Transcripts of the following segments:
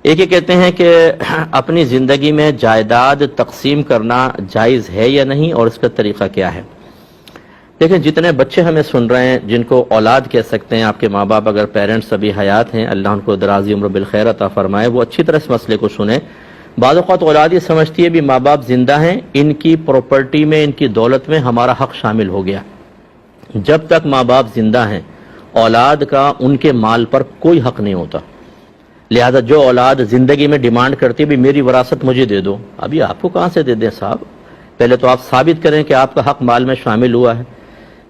ایک یہ کہتے ہیں کہ اپنی زندگی میں جائیداد تقسیم کرنا جائز ہے یا نہیں اور اس کا طریقہ کیا ہے؟ دیکھیں، جتنے بچے ہمیں سن رہے ہیں جن کو اولاد کہہ سکتے ہیں، آپ کے ماں باپ اگر پیرنٹس ابھی حیات ہیں، اللہ ان کو درازی عمر بالخیر عطا فرمائے، وہ اچھی طرح اس مسئلے کو سنیں۔ بعض اوقات اولاد یہ سمجھتی ہے بھی ماں باپ زندہ ہیں، ان کی پراپرٹی میں، ان کی دولت میں ہمارا حق شامل ہو گیا۔ جب تک ماں باپ زندہ ہیں اولاد کا ان کے مال پر کوئی حق نہیں ہوتا۔ لہذا جو اولاد زندگی میں ڈیمانڈ کرتی ہے بھی میری وراثت مجھے دے دو، ابھی آپ کو کہاں سے دے دیں صاحب؟ پہلے تو آپ ثابت کریں کہ آپ کا حق مال میں شامل ہوا ہے۔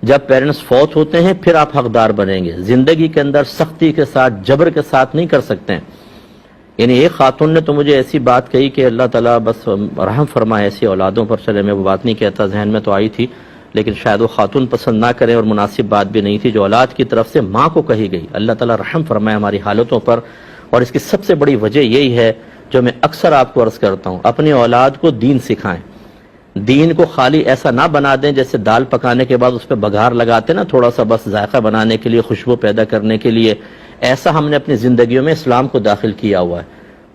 جب پیرنٹس فوت ہوتے ہیں پھر آپ حقدار بنیں گے۔ زندگی کے اندر سختی کے ساتھ، جبر کے ساتھ نہیں کر سکتے ہیں۔ یعنی ایک خاتون نے تو مجھے ایسی بات کہی کہ اللہ تعالیٰ بس رحم فرمائے ایسی اولادوں پر۔ چلے میں وہ بات نہیں کہتا، ذہن میں تو آئی تھی، لیکن شاید وہ خاتون پسند نہ کریں اور مناسب بات بھی نہیں تھی جو اولاد کی طرف سے ماں کو کہی گئی۔ اللہ تعالیٰ رحم فرمائے ہماری حالتوں پر۔ اور اس کی سب سے بڑی وجہ یہی ہے جو میں اکثر آپ کو عرض کرتا ہوں، اپنی اولاد کو دین سکھائیں۔ دین کو خالی ایسا نہ بنا دیں جیسے دال پکانے کے بعد اس پہ بگھار لگاتے نا، تھوڑا سا بس ذائقہ بنانے کے لیے، خوشبو پیدا کرنے کے لیے۔ ایسا ہم نے اپنی زندگیوں میں اسلام کو داخل کیا ہوا ہے۔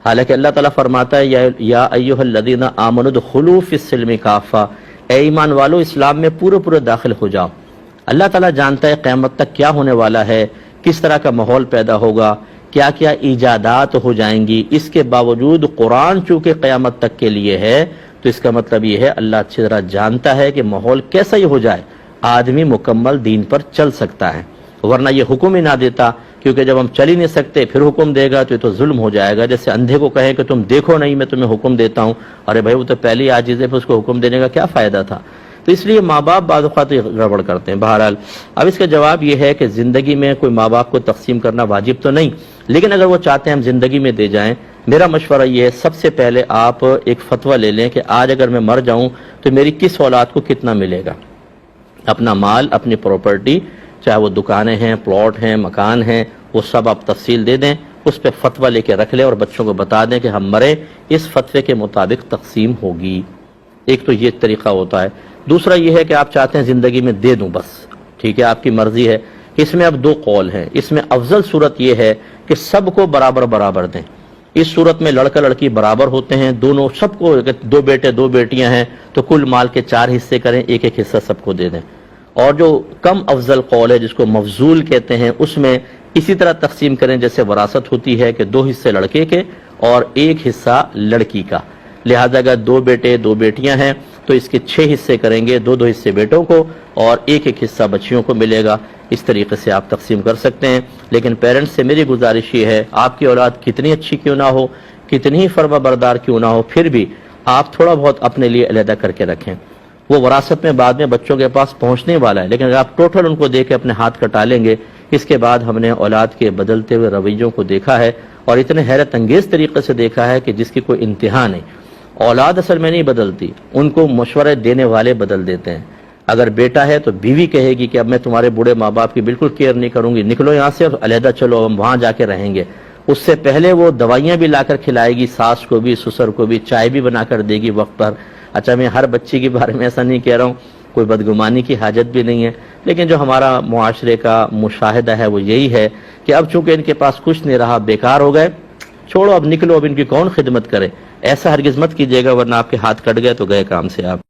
حالانکہ اللہ تعالیٰ فرماتا ہے یا ایھا الذین آمنوا ادخلوا فی السلم کافہ، اے ایمان والو اسلام میں پورے داخل ہو جاؤ۔ اللہ تعالیٰ جانتا ہے قیامت تک کیا ہونے والا ہے، کس طرح کا ماحول پیدا ہوگا، کیا کیا ایجادات ہو جائیں گی۔ اس کے باوجود قرآن چونکہ قیامت تک کے لیے ہے تو اس کا مطلب یہ ہے اللہ اچھی طرح جانتا ہے کہ ماحول کیسا ہی ہو جائے آدمی مکمل دین پر چل سکتا ہے، ورنہ یہ حکم ہی نہ دیتا۔ کیونکہ جب ہم چل ہی نہیں سکتے پھر حکم دے گا تو یہ تو ظلم ہو جائے گا۔ جیسے اندھے کو کہیں کہ تم دیکھو نہیں، میں تمہیں حکم دیتا ہوں، ارے بھائی وہ تو پہلی عاجز ہے، پھر اس کو حکم دینے کا کیا فائدہ تھا؟ تو اس لیے ماں باپ بعض اوقات گڑبڑ کرتے ہیں۔ بہرحال اب اس کا جواب یہ ہے کہ زندگی میں کوئی ماں باپ کو تقسیم کرنا واجب تو نہیں، لیکن اگر وہ چاہتے ہیں ہم زندگی میں دے جائیں، میرا مشورہ یہ ہے سب سے پہلے آپ ایک فتویٰ لے لیں کہ آج اگر میں مر جاؤں تو میری کس اولاد کو کتنا ملے گا۔ اپنا مال، اپنی پراپرٹی، چاہے وہ دکانیں ہیں، پلاٹ ہیں، مکان ہیں، وہ سب آپ تفصیل دے دیں، اس پہ فتویٰ لے کے رکھ لیں اور بچوں کو بتا دیں کہ ہم مرے اس فتوے کے مطابق تقسیم ہوگی۔ ایک تو یہ طریقہ ہوتا ہے۔ دوسرا یہ ہے کہ آپ چاہتے ہیں زندگی میں دے دوں بس، ٹھیک ہے، آپ کی مرضی ہے۔ اس میں اب دو قول ہیں۔ اس میں افضل صورت یہ ہے کہ سب کو برابر دیں۔ اس صورت میں لڑکا لڑکی برابر ہوتے ہیں، دونوں سب کو، دو بیٹے دو بیٹیاں ہیں تو کل مال کے 4 حصے کریں، ایک حصہ سب کو دے دیں۔ اور جو کم افضل قول ہے جس کو مفضول کہتے ہیں، اس میں اسی طرح تقسیم کریں جیسے وراثت ہوتی ہے کہ 2 حصے لڑکے کے اور 1 حصہ لڑکی کا۔ لہذا اگر 2 بیٹے 2 بیٹیاں ہیں تو اس کے 6 حصے کریں گے، 2 حصے بیٹوں کو اور 1 حصہ بچیوں کو ملے گا۔ اس طریقے سے آپ تقسیم کر سکتے ہیں۔ لیکن پیرنٹس سے میری گزارش یہ ہے، آپ کی اولاد کتنی اچھی کیوں نہ ہو، کتنی ہی فرما بردار کیوں نہ ہو، پھر بھی آپ تھوڑا بہت اپنے لیے علیحدہ کر کے رکھیں۔ وہ وراثت میں بعد میں بچوں کے پاس پہنچنے والا ہے، لیکن اگر آپ ٹوٹل ان کو دے کے اپنے ہاتھ کٹا لیں گے، اس کے بعد ہم نے اولاد کے بدلتے ہوئے رویوں کو دیکھا ہے اور اتنے حیرت انگیز طریقے سے دیکھا ہے کہ جس کی کوئی انتہا نہیں۔ اولاد اصل میں نہیں بدلتی، ان کو مشورے دینے والے بدل دیتے ہیں۔ اگر بیٹا ہے تو بیوی کہے گی کہ اب میں تمہارے بوڑھے ماں باپ کی بالکل کیئر نہیں کروں گی، نکلو یہاں سے اور علیحدہ چلو، ہم وہاں جا کے رہیں گے۔ اس سے پہلے وہ دوائیاں بھی لا کر کھلائے گی، ساس کو بھی، سسر کو بھی، چائے بھی بنا کر دے گی وقت پر۔ اچھا، میں ہر بچی کے بارے میں ایسا نہیں کہہ رہا ہوں، کوئی بدگمانی کی حاجت بھی نہیں ہے، لیکن جو ہمارا معاشرے کا مشاہدہ ہے وہ یہی ہے کہ اب چونکہ ان کے پاس کچھ نہیں رہا، بیکار ہو گئے، چھوڑو اب نکلو، اب ان کی کون خدمت کرے۔ ایسا ہرگز مت کیجیے گا، ورنہ آپ کے ہاتھ کٹ گئے تو گئے کام سے آپ۔